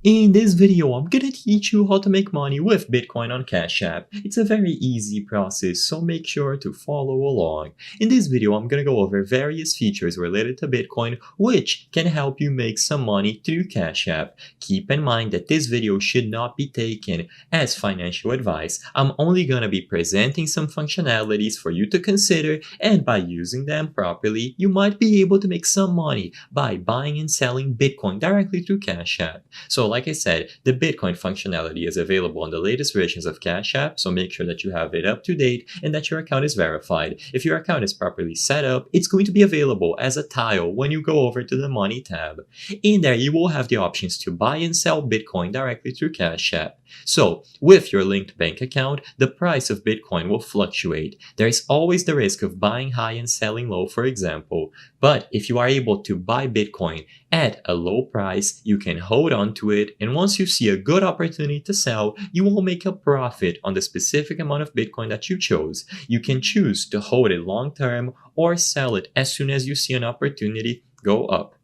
In this video, I'm gonna teach you how to make money with Bitcoin on Cash App. It's a very easy process, so make sure to follow along. In this video, I'm gonna go over various features related to Bitcoin which can help you make some money through Cash App. Keep in mind that this video should not be taken as financial advice. I'm only gonna be presenting some functionalities for you to consider, and by using them properly, you might be able to make some money by buying and selling Bitcoin directly through Cash App. So like I said, the Bitcoin functionality is available on the latest versions of Cash App, so make sure that you have it up to date and that your account is verified. If your account is properly set up, it's going to be available as a tile when you go over to the Money tab. In there, you will have the options to buy and sell Bitcoin directly through Cash App. So, with your linked bank account, the price of Bitcoin will fluctuate. There is always the risk of buying high and selling low, for example. But if you are able to buy Bitcoin at a low price, you can hold on to it, and once you see a good opportunity to sell, you will make a profit on the specific amount of Bitcoin that you chose. You can choose to hold it long term or sell it as soon as you see an opportunity go up.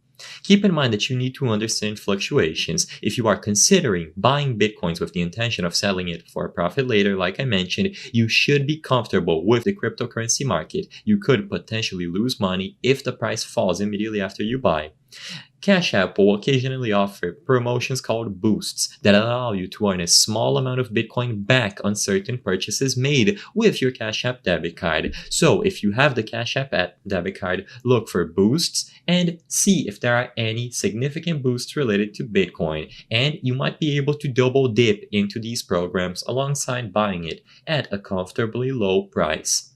Keep in mind that you need to understand fluctuations. If you are considering buying Bitcoins with the intention of selling it for a profit later, like I mentioned, you should be comfortable with the cryptocurrency market. You could potentially lose money if the price falls immediately after you buy. Cash App will occasionally offer promotions called boosts that allow you to earn a small amount of Bitcoin back on certain purchases made with your Cash App debit card. So if you have the Cash App debit card, look for boosts and see if there are any significant boosts related to Bitcoin, and you might be able to double dip into these programs alongside buying it at a comfortably low price.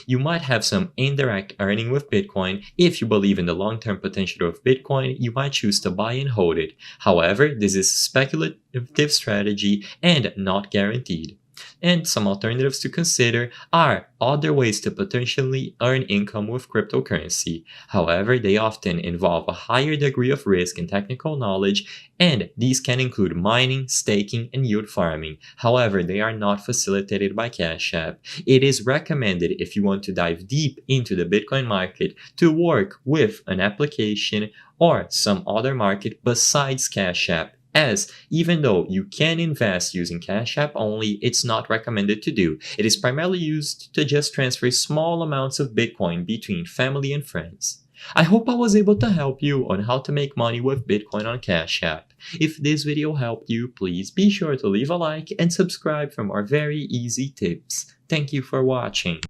You might have some indirect earning with Bitcoin. If you believe in the long-term potential of Bitcoin, you might choose to buy and hold it. However, this is a speculative strategy and not guaranteed. And some alternatives to consider are other ways to potentially earn income with cryptocurrency. However, they often involve a higher degree of risk and technical knowledge, and these can include mining, staking, and yield farming. However, they are not facilitated by Cash App. It is recommended, if you want to dive deep into the Bitcoin market, to work with an application or some other market besides Cash App, as even though you can invest using Cash App only, it's not recommended to do. It is primarily used to just transfer small amounts of Bitcoin between family and friends. I hope I was able to help you on how to make money with Bitcoin on Cash App. If this video helped you, please be sure to leave a like and subscribe for more very easy tips. Thank you for watching.